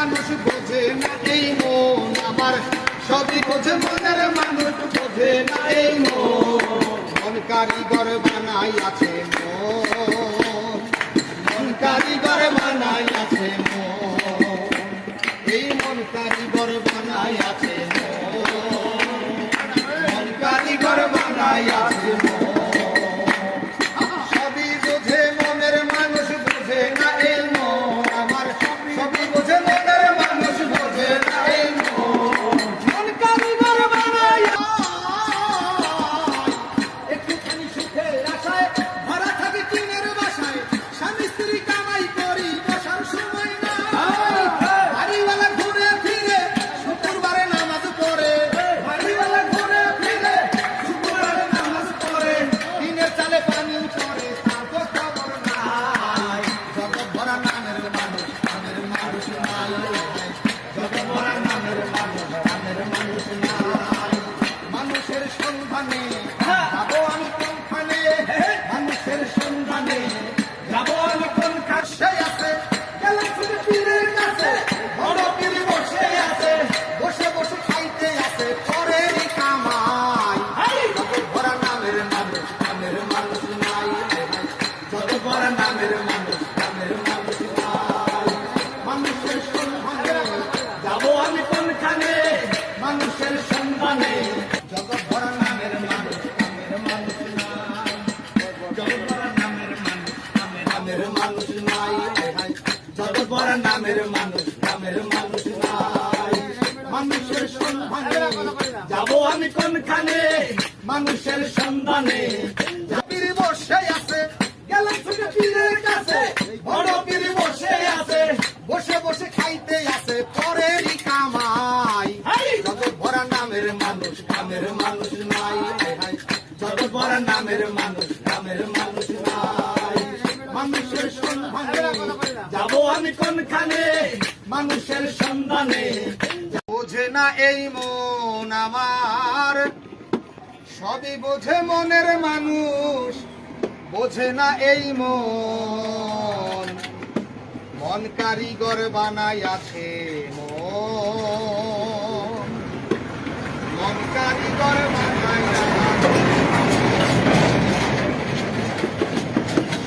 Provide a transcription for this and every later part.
মানুষ বোঝে না এই মন আমার, সবই বোঝে মনের মানুষ বোঝে না এই মন কারিগর বানাই আছে মন কারিগর বানাই আছে এই মন কারিগর বানাই আছে মন কারিগর বানাই আছে সবই বোঝে মনের মানুষ বোঝে না এই মন আমার, সবই বোঝে মনের মানুষ বোঝে না এই মন কারিগর বানাই একটুখানি সুখের আশায় ভরা থাকে টিনের বাসায়, স্বামী স্ত্রী কামাই করি বসার সময় না, বাড়িওয়ালা ঘুরে ফিরে শুক্রবারে নামাজ পড়ে, বাড়িওয়ালা ঘুরে ফিরে শুক্রবারে নামাজ পড়ে, টিনের চালে পানি পড়ে তার তো খবর নাই, জগৎ ভরা নামের মানুষ নাই, জগৎ ভরা নামের মানুষ নাই, মানুষের সন্ধানে যাবো আমি কোনখানে, মানুষের সন্ধানে যাবো আমি কোনখানে, সেই আছে গেলাম শুধু পীরের কাছে, বড় পীর বসে আছে, বসে বসে খাইতে আছে পরেরই কামাই, জগৎ ভরা নামের মানুষ নাই, জগৎ ভরা নামের মানুষ নাই, মানুষের সন্ধানে যাবো আমি কোনখানে, মানুষের সন্ধানে জগৎ ভরা নামের মানুষ নাই, জগৎ ভরা নামের মানুষ নাই, জগৎ ভরা নামের মানুষ নাই, মানুষের সন্ধানে যাবো আমি কোনখানে, মানুষের সন্ধানে, পীর বসে আছে গেলাম শুধু পীরের কাছে, বড় পীর বসে আছে, বসে বসে খাইতে আছে পরেরই কামাই, জগৎ ভরা নামের মানুষ নাই, জগৎ ভরা নামের মানুষ নাই, মানুষের সন্ধানে যাবো আমি কোনখানে, মানুষের সন্ধানে, বোঝে না এই মন আমার, সবই বোঝে মনের মানুষ বোঝে না এই মন, মন কারিগর বানাই আছে মন কারিগর বানাই আছে,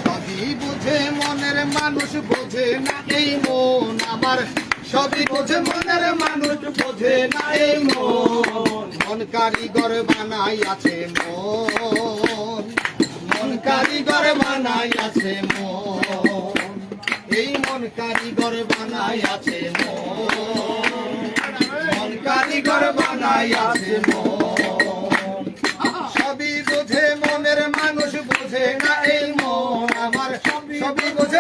সবই বোঝে মনের মানুষ বোঝে না এই মন আমার, সবই বোঝে মনের মানুষ বোঝে না এই মন কারিগর বানাই আছে মন কারিগর বানাই আছে এই মন কারিগর বানাই আছে মন কারিগর বানাই আছে সবই বোঝে মনের মানুষ বোঝে না এই মন আমার, সবই বোঝে